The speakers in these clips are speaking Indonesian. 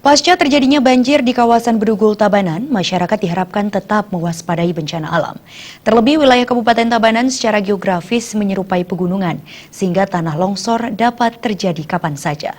Pasca terjadinya banjir di kawasan Bedugul, Tabanan, masyarakat diharapkan tetap mewaspadai bencana alam. Terlebih wilayah Kabupaten Tabanan secara geografis menyerupai pegunungan, sehingga tanah longsor dapat terjadi kapan saja.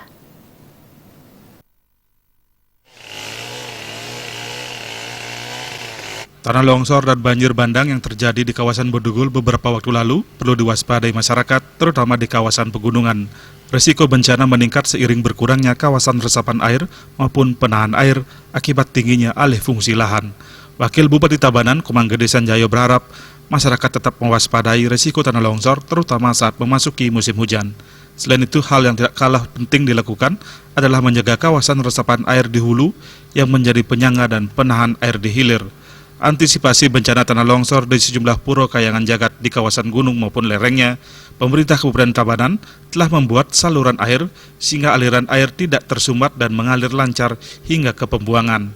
Tanah longsor dan banjir bandang yang terjadi di kawasan Bedugul beberapa waktu lalu perlu diwaspadai masyarakat, terutama di kawasan pegunungan. Resiko bencana meningkat seiring berkurangnya kawasan resapan air maupun penahan air akibat tingginya alih fungsi lahan. Wakil Bupati Tabanan, Kumanggede Sanjayo berharap masyarakat tetap mewaspadai resiko tanah longsor, terutama saat memasuki musim hujan. Selain itu, hal yang tidak kalah penting dilakukan adalah menjaga kawasan resapan air di hulu yang menjadi penyangga dan penahan air di hilir. Antisipasi bencana tanah longsor di sejumlah pura kayangan jagat di kawasan gunung maupun lerengnya, pemerintah Kabupaten Tabanan telah membuat saluran air sehingga aliran air tidak tersumbat dan mengalir lancar hingga ke pembuangan.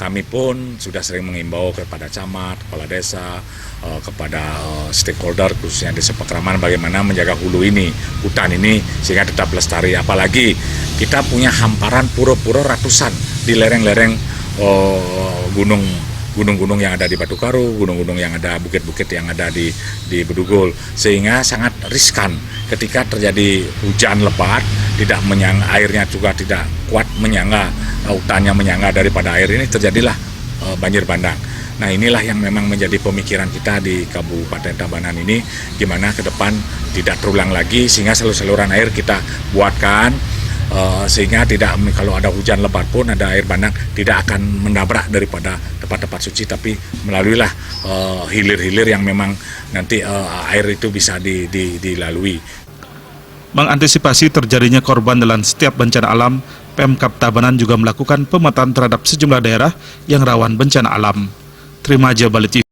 Kami pun sudah sering mengimbau kepada camat, kepala desa, kepada stakeholder khususnya desa Pakraman bagaimana menjaga hulu ini, hutan ini sehingga tetap lestari. Apalagi kita punya hamparan pura-pura ratusan di lereng-lereng gunung-gunung yang ada di Batu Karu, gunung-gunung yang ada, bukit-bukit yang ada di Bedugul, sehingga sangat riskan ketika terjadi hujan lebat, tidak menyangga, airnya juga tidak kuat menyangga, hutannya menyangga daripada air ini, terjadilah banjir bandang. Nah, inilah yang memang menjadi pemikiran kita di Kabupaten Tabanan ini, gimana ke depan tidak terulang lagi, sehingga saluran air kita buatkan sehingga tidak, kalau ada hujan lebat pun ada air bandang tidak akan menabrak daripada tempat-tempat suci, tapi melaluilah hilir-hilir yang memang nanti air itu bisa dilalui. Mengantisipasi terjadinya korban dalam setiap bencana alam, Pemkab Tabanan juga melakukan pemetaan terhadap sejumlah daerah yang rawan bencana alam. Terima Bali TV.